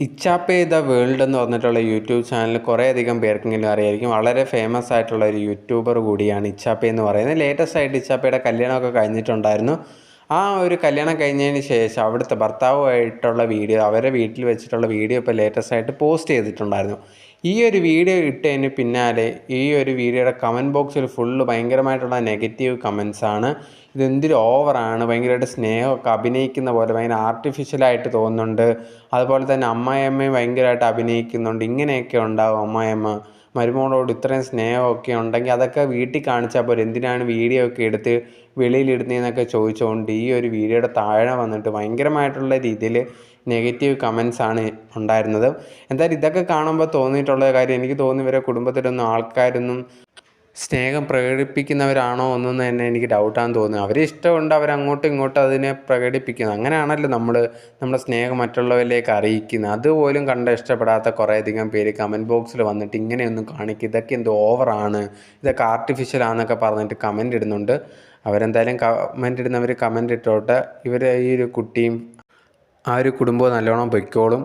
ഇച്ചാപ്പേ the world എന്ന് പറഞ്ഞിട്ടുള്ള YouTube channel കുറേയധികം പേർക്കെങ്കിലും അറിയായിരിക്കും. വളരെ ഫേമസ് ആയിട്ടുള്ള ഒരു യൂട്യൂബർ കൂടിയാണ് ഇച്ചാപ്പേ എന്ന് പറയുന്നത്. ലേറ്റസ്റ്റ് ആയിട്ട് ഇച്ചാപ്പയുടെ കല്യാണമൊക്കെ കഴിഞ്ഞിട്ടുണ്ടായിരുന്നു. ആ ഒരു കല്യാണം കഴിഞ്ഞതിന് ശേഷം അവിടുത്തെ ഭർത്താവുമായിട്ടുള്ള വീഡിയോ, അവരെ വീട്ടിൽ വെച്ചിട്ടുള്ള വീഡിയോ ഇപ്പോൾ ലേറ്റസ്റ്റ് ആയിട്ട് പോസ്റ്റ് ചെയ്തിട്ടുണ്ടായിരുന്നു. ഈ ഒരു വീഡിയോ ഇട്ടതിന് പിന്നാലെ ഈ ഒരു വീഡിയോയുടെ കമൻറ്റ് ബോക്സിൽ ഫുള്ള് ഭയങ്കരമായിട്ടുള്ള നെഗറ്റീവ് കമൻസാണ്. ഇതെന്തൊരു ഓവറാണ്, ഭയങ്കരമായിട്ട് സ്നേഹമൊക്കെ അഭിനയിക്കുന്ന പോലെ ഭയങ്കര ആർട്ടിഫിഷ്യലായിട്ട് തോന്നുന്നുണ്ട്. അതുപോലെ തന്നെ അമ്മായിയമ്മയും ഭയങ്കരമായിട്ട് അഭിനയിക്കുന്നുണ്ട്. ഇങ്ങനെയൊക്കെ ഉണ്ടാവും അമ്മായിയമ്മ മരുമകളോട് ഇത്രയും സ്നേഹമൊക്കെ ഉണ്ടെങ്കിൽ അതൊക്കെ വീട്ടിൽ കാണിച്ചാൽ പോരെ, എന്തിനാണ് വീഡിയോ ഒക്കെ എടുത്ത് വെളിയിലിടുന്നതെന്നൊക്കെ ചോദിച്ചുകൊണ്ട് ഈ ഒരു വീഡിയോയുടെ താഴെ വന്നിട്ട് ഭയങ്കരമായിട്ടുള്ള രീതിയിൽ നെഗറ്റീവ് കമൻസാണ് ഉണ്ടായിരുന്നത്. എന്തായാലും ഇതൊക്കെ കാണുമ്പോൾ തോന്നിയിട്ടുള്ള കാര്യം, എനിക്ക് തോന്നി ഇവരെ കുടുംബത്തിലൊന്നും ആൾക്കാരൊന്നും സ്നേഹം പ്രകടിപ്പിക്കുന്നവരാണോ എന്നൊന്നും തന്നെ എനിക്ക് ഡൗട്ടാന്ന് തോന്നുന്നു. അവരെ ഇഷ്ടമുണ്ട്, അവരങ്ങോട്ടും ഇങ്ങോട്ടും അതിനെ പ്രകടിപ്പിക്കുന്നത്. അങ്ങനെയാണല്ലോ നമ്മുടെ സ്നേഹം മറ്റുള്ളവരിലേക്ക് അറിയിക്കുന്നത്. അതുപോലും കണ്ട് ഇഷ്ടപ്പെടാത്ത കുറേയധികം പേര് കമൻറ്റ് ബോക്സിൽ വന്നിട്ട് ഇങ്ങനെയൊന്നും കാണിക്കുക, ഇതൊക്കെ എന്തോ ഓവറാണ്, ഇതൊക്കെ ആർട്ടിഫിഷ്യലാണെന്നൊക്കെ പറഞ്ഞിട്ട് കമൻ്റ് ഇടുന്നുണ്ട്. അവരെന്തായാലും കമൻ്റ് ഇടുന്നവർ കമൻ്റ് ഇട്ടോട്ടെ. ഇവർ ഈ ഒരു കുട്ടിയും ആ ഒരു കുടുംബവും നല്ലോണം പൊയ്ക്കോളും.